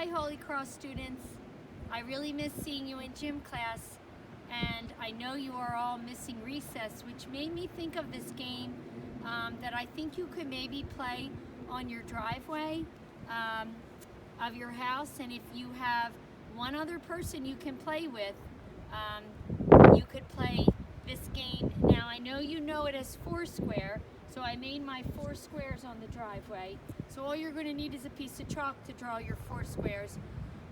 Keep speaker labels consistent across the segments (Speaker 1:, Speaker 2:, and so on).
Speaker 1: Hi Holy Cross students. I really miss seeing you in gym class, and I know you are all missing recess, which made me think of this game that I think you could maybe play on your driveway of your house, and if you have one other person you can play with, you could play this game. Now I know you know it as Foursquare, so I made my 4 squares on the driveway. So all you're going to need is a piece of chalk to draw your 4 squares.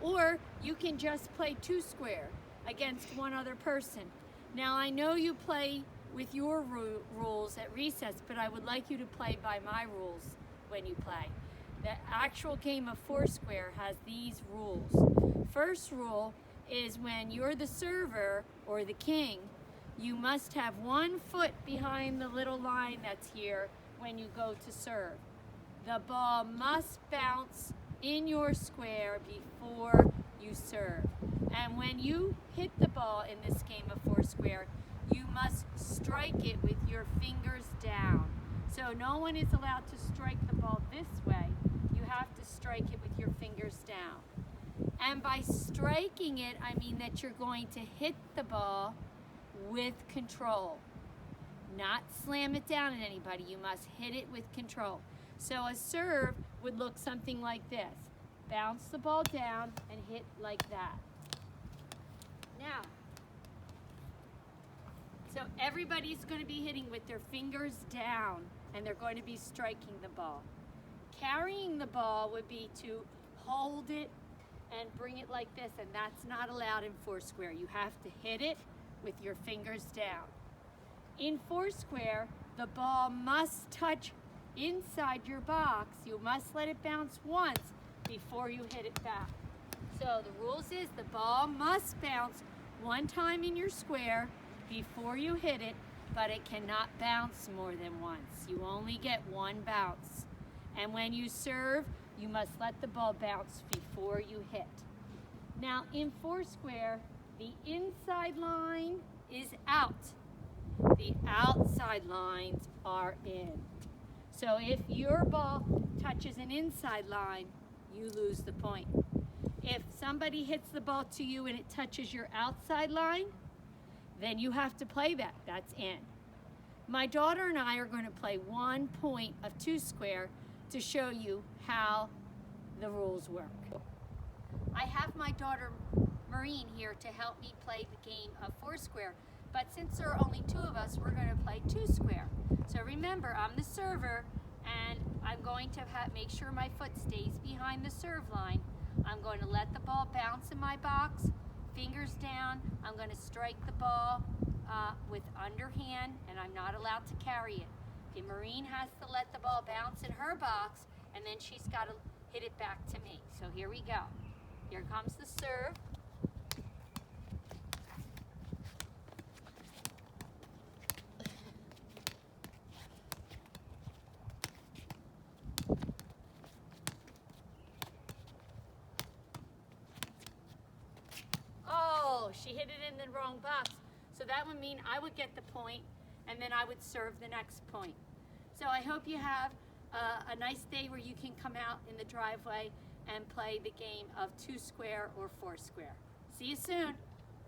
Speaker 1: Or you can just play 2 square against one other person. Now I know you play with your rules at recess, but I would like you to play by my rules when you play. The actual game of 4 square has these rules. First rule is when you're the server or the king, you must have 1 foot behind the little line that's here when you go to serve. The ball must bounce in your square before you serve. And when you hit the ball in this game of 4 square, you must strike it with your fingers down. So no one is allowed to strike the ball this way. You have to strike it with your fingers down. And by striking it, I mean that you're going to hit the ball with control. Not slam it down at anybody. You must hit it with control. So a serve would look something like this. Bounce the ball down and hit like that. Now, so everybody's going to be hitting with their fingers down, and they're going to be striking the ball. Carrying the ball would be to hold it and bring it like this, and that's not allowed in 4 square. You have to hit it with your fingers down. In 4 square, the ball must touch inside your box. You must let it bounce once before you hit it back. So the rules is the ball must bounce 1 time in your square before you hit it, but it cannot bounce more than once. You only get 1 bounce. And when you serve, you must let the ball bounce before you hit. Now in 4 square, the inside line is out. The outside lines are in. So if your ball touches an inside line, you lose the point. If somebody hits the ball to you and it touches your outside line, then you have to play that. That's in. My daughter and I are going to play 1 point of 2 square to show you how the rules work. I have my daughter Maureen here to help me play the game of 4 square, but since there are only 2 of us, we're going to play 2 square. So remember, I'm the server, and I'm going to make sure my foot stays behind the serve line. I'm going to let the ball bounce in my box, fingers down. I'm going to strike the ball with underhand, and I'm not allowed to carry it. Okay, Maureen has to let the ball bounce in her box, and then she's got to hit it back to me. So here we go. Here comes the serve. Oh, she hit it in the wrong box. So that would mean I would get the point, and then I would serve the next point. So I hope you have a nice day where you can come out in the driveway and play the game of 2 square or 4 square. See you soon.